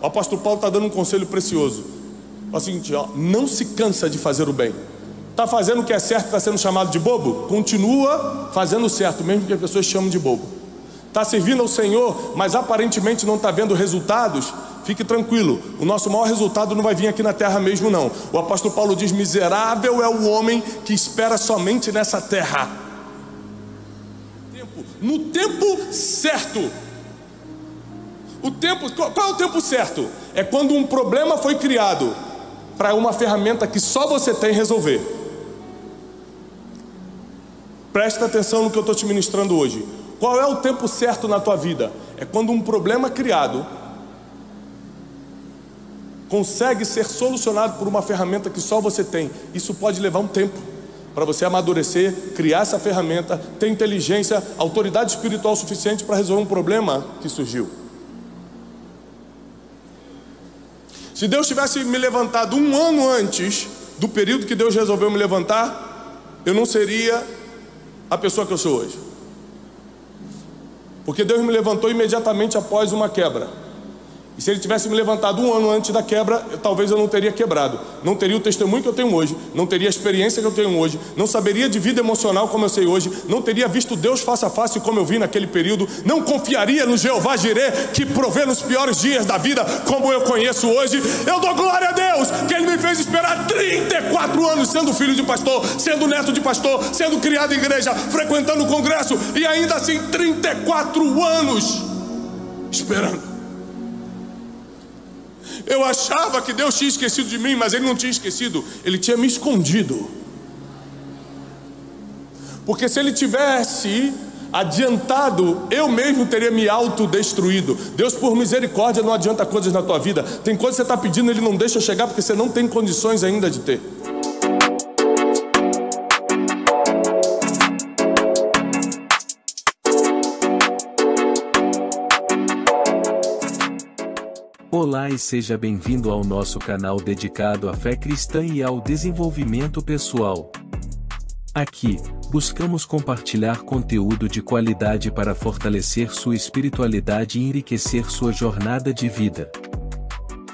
O apóstolo Paulo está dando um conselho precioso. É o seguinte, ó, não se cansa de fazer o bem. Está fazendo o que é certo, está sendo chamado de bobo? Continua fazendo o certo, mesmo que as pessoas chamem de bobo. Está servindo ao Senhor, mas aparentemente não está vendo resultados? Fique tranquilo, o nosso maior resultado não vai vir aqui na terra mesmo não. O apóstolo Paulo diz, miserável é o homem que espera somente nessa terra. No tempo certo. Qual é o tempo certo? É quando um problema foi criado para uma ferramenta que só você tem resolver. Presta atenção no que eu estou te ministrando hoje. Qual é o tempo certo na tua vida? É quando um problema criado consegue ser solucionado por uma ferramenta que só você tem. Isso pode levar um tempo para você amadurecer, criar essa ferramenta, ter inteligência, autoridade espiritual suficiente para resolver um problema que surgiu. Se Deus tivesse me levantado um ano antes do período que Deus resolveu me levantar, eu não seria a pessoa que eu sou hoje. Porque Deus me levantou imediatamente após uma quebra. E se Ele tivesse me levantado um ano antes da quebra, talvez eu não teria quebrado. Não teria o testemunho que eu tenho hoje, não teria a experiência que eu tenho hoje, não saberia de vida emocional como eu sei hoje, não teria visto Deus face a face como eu vi naquele período, não confiaria no Jeová Jirê, que provê nos piores dias da vida como eu conheço hoje. Eu dou glória a Deus que Ele me fez esperar 34 anos sendo filho de pastor, sendo neto de pastor, sendo criado em igreja, frequentando o congresso, e ainda assim 34 anos esperando. Eu achava que Deus tinha esquecido de mim, mas Ele não tinha esquecido, Ele tinha me escondido. Porque se Ele tivesse adiantado, eu mesmo teria me autodestruído. Deus, por misericórdia, não adianta coisas na tua vida. Tem coisas que você está pedindo, Ele não deixa chegar porque você não tem condições ainda de ter. Olá e seja bem-vindo ao nosso canal dedicado à fé cristã e ao desenvolvimento pessoal. Aqui, buscamos compartilhar conteúdo de qualidade para fortalecer sua espiritualidade e enriquecer sua jornada de vida.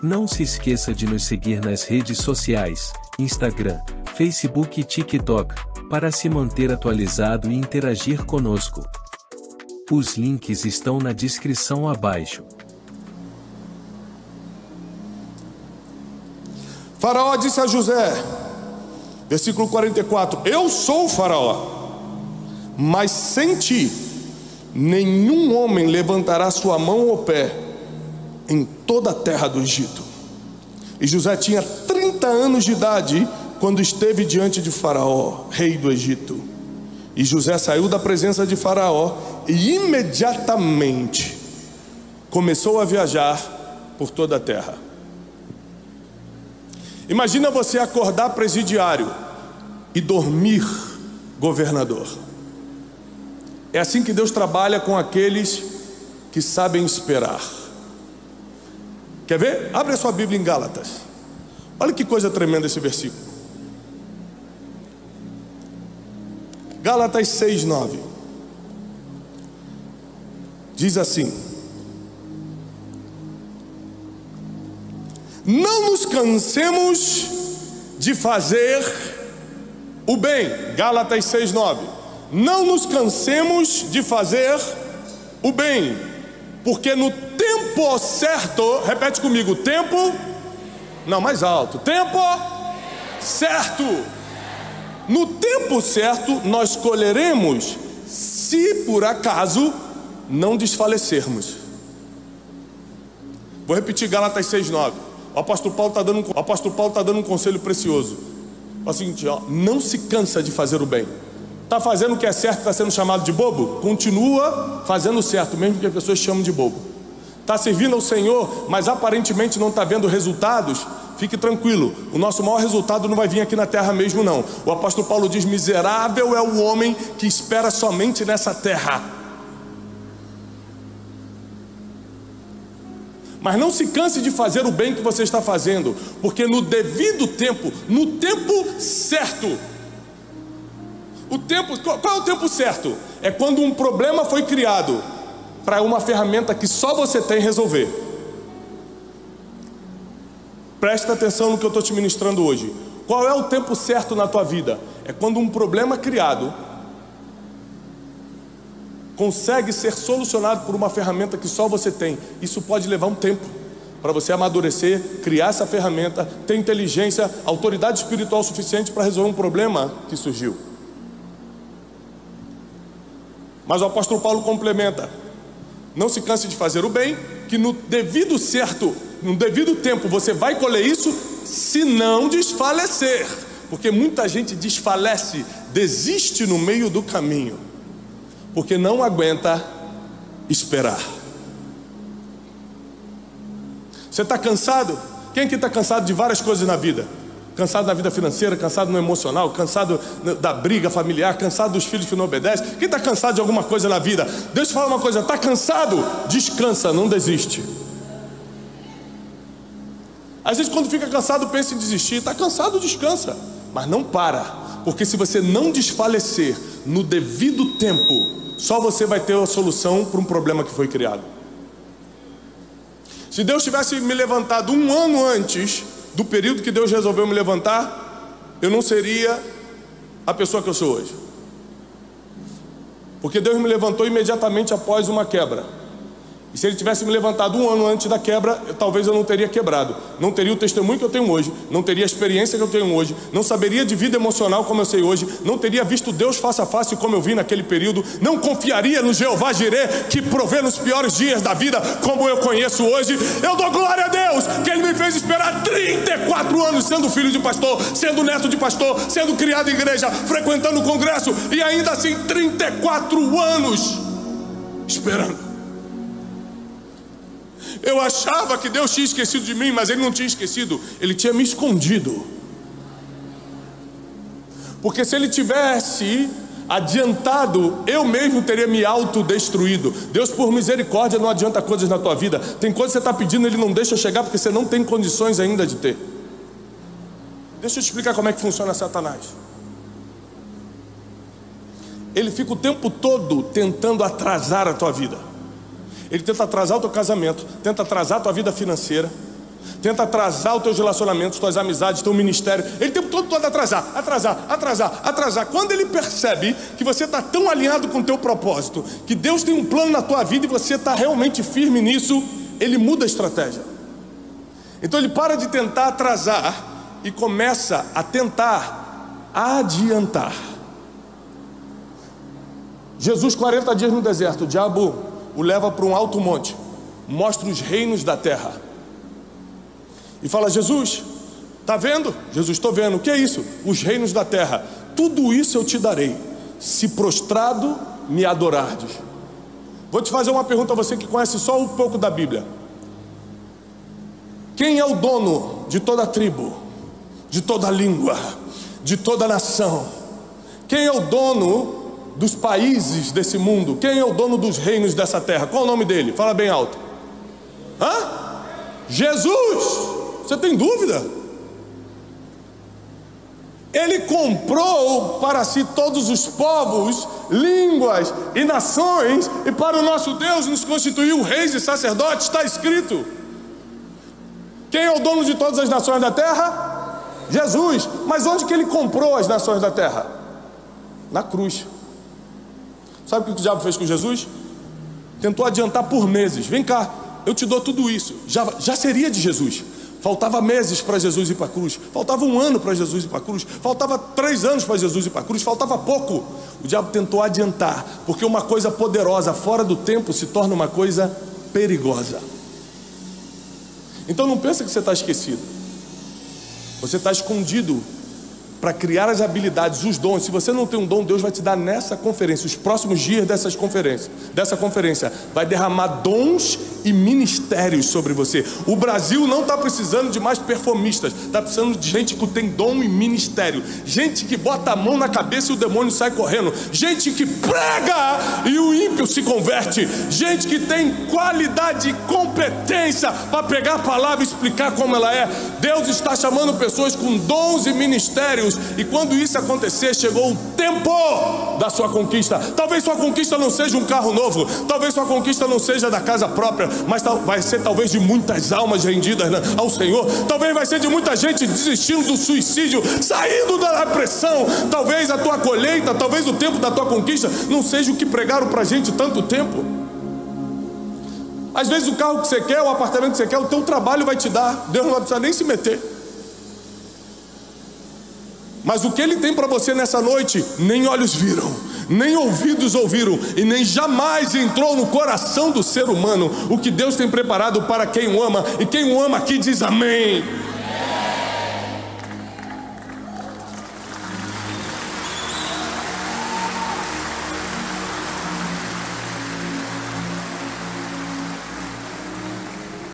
Não se esqueça de nos seguir nas redes sociais, Instagram, Facebook e TikTok, para se manter atualizado e interagir conosco. Os links estão na descrição abaixo. Faraó disse a José, versículo 44, eu sou o Faraó, mas sem ti nenhum homem levantará sua mão ou pé em toda a terra do Egito. E José tinha 30 anos de idade quando esteve diante de Faraó, rei do Egito. E José saiu da presença de Faraó e imediatamente começou a viajar por toda a terra. Imagina você acordar presidiário e dormir governador. É assim que Deus trabalha com aqueles que sabem esperar. Quer ver? Abre a sua Bíblia em Gálatas. Olha que coisa tremenda esse versículo. Gálatas 6:9. Diz assim: não nos cansemos de fazer o bem. Gálatas 6:9. Não nos cansemos de fazer o bem, porque no tempo certo, repete comigo, tempo, não, mais alto, tempo certo. No tempo certo nós colheremos, se por acaso não desfalecermos. Vou repetir Gálatas 6:9. O apóstolo Paulo está dando um conselho precioso. É o seguinte, ó, não se cansa de fazer o bem. Está fazendo o que é certo, está sendo chamado de bobo? Continua fazendo o certo, mesmo que as pessoas chamem de bobo. Está servindo ao Senhor, mas aparentemente não está vendo resultados? Fique tranquilo, o nosso maior resultado não vai vir aqui na terra mesmo não. O apóstolo Paulo diz, miserável é o homem que espera somente nessa terra. Mas não se canse de fazer o bem que você está fazendo, porque no devido tempo, no tempo certo. Qual é o tempo certo? É quando um problema foi criado para uma ferramenta que só você tem resolver. Presta atenção no que eu estou te ministrando hoje. Qual é o tempo certo na tua vida? É quando um problema criado consegue ser solucionado por uma ferramenta que só você tem. Isso pode levar um tempo para você amadurecer, criar essa ferramenta, ter inteligência, autoridade espiritual suficiente para resolver um problema que surgiu. Mas o apóstolo Paulo complementa: não se canse de fazer o bem, que no devido tempo você vai colher isso, se não desfalecer. Porque muita gente desfalece, desiste no meio do caminho, porque não aguenta esperar. Você está cansado? Quem aqui está cansado de várias coisas na vida? Cansado na vida financeira, cansado no emocional, cansado da briga familiar, cansado dos filhos que não obedecem. Quem está cansado de alguma coisa na vida? Deixa eu te falar uma coisa: está cansado? Descansa, não desiste. Às vezes quando fica cansado pensa em desistir. Está cansado, descansa, mas não para, porque se você não desfalecer no devido tempo, só você vai ter a solução para um problema que foi criado. Se Deus tivesse me levantado um ano antes do período que Deus resolveu me levantar, eu não seria a pessoa que eu sou hoje. Porque Deus me levantou imediatamente após uma quebra. E se Ele tivesse me levantado um ano antes da quebra, talvez eu não teria quebrado. Não teria o testemunho que eu tenho hoje, não teria a experiência que eu tenho hoje, não saberia de vida emocional como eu sei hoje, não teria visto Deus face a face como eu vi naquele período, não confiaria no Jeová Jirê, que provê nos piores dias da vida como eu conheço hoje. Eu dou glória a Deus que Ele me fez esperar 34 anos sendo filho de pastor, sendo neto de pastor, sendo criado em igreja, frequentando o congresso, e ainda assim 34 anos esperando. Eu achava que Deus tinha esquecido de mim, mas Ele não tinha esquecido, Ele tinha me escondido. Porque se Ele tivesse adiantado, eu mesmo teria me autodestruído. Deus, por misericórdia, não adianta coisas na tua vida. Tem coisas que você está pedindo, Ele não deixa chegar porque você não tem condições ainda de ter. Deixa eu te explicar como é que funciona Satanás. Ele fica o tempo todo tentando atrasar a tua vida. Ele tenta atrasar o teu casamento, tenta atrasar a tua vida financeira, tenta atrasar os teus relacionamentos, tuas amizades, teu ministério. Ele o tempo todo pode atrasar. Quando ele percebe que você está tão alinhado com o teu propósito, que Deus tem um plano na tua vida e você está realmente firme nisso, ele muda a estratégia. Então ele para de tentar atrasar e começa a tentar adiantar. Jesus, 40 dias no deserto, o diabo o leva para um alto monte, mostra os reinos da terra e fala: Jesus, está vendo? Jesus, estou vendo. O que é isso? Os reinos da terra. Tudo isso eu te darei, se prostrado me adorardes. Vou te fazer uma pergunta a você que conhece só um pouco da Bíblia. Quem é o dono de toda a tribo, de toda a língua, de toda a nação? Quem é o dono dos países desse mundo? Quem é o dono dos reinos dessa terra? Qual o nome dele? Fala bem alto. Jesus! Você tem dúvida? Ele comprou para si todos os povos, línguas e nações, e para o nosso Deus nos constituiu reis e sacerdotes. Está escrito. Quem é o dono de todas as nações da terra? Jesus. Mas onde que ele comprou as nações da terra? Na cruz. Sabe o que o diabo fez com Jesus? Tentou adiantar por meses. Vem cá, eu te dou tudo isso. Já seria de Jesus. Faltava meses para Jesus ir para a cruz. Faltava um ano para Jesus ir para a cruz. Faltava 3 anos para Jesus ir para a cruz. Faltava pouco. O diabo tentou adiantar, porque uma coisa poderosa fora do tempo se torna uma coisa perigosa. Então não pensa que você está esquecido. Você está escondido para criar as habilidades, os dons. Se você não tem um dom, Deus vai te dar nessa conferência, os próximos dias dessa conferência, vai derramar dons e ministérios sobre você. O Brasil não está precisando de mais performistas, está precisando de gente que tem dom e ministério, gente que bota a mão na cabeça e o demônio sai correndo, gente que prega e o ímpio se converte, gente que tem qualidade e competência para pegar a palavra e explicar como ela é. Deus está chamando pessoas com dons e ministérios Deus. E quando isso acontecer, chegou o tempo da sua conquista. Talvez sua conquista não seja um carro novo, talvez sua conquista não seja da casa própria, mas vai ser talvez de muitas almas rendidas ao Senhor. Talvez vai ser de muita gente desistindo do suicídio, saindo da depressão. Talvez a tua colheita, talvez o tempo da tua conquista não seja o que pregaram pra gente tanto tempo. Às vezes o carro que você quer, o apartamento que você quer, o teu trabalho vai te dar. Deus não vai precisar nem se meter. Mas o que Ele tem para você nessa noite, nem olhos viram, nem ouvidos ouviram, e nem jamais entrou no coração do ser humano o que Deus tem preparado para quem o ama. E quem o ama aqui diz amém.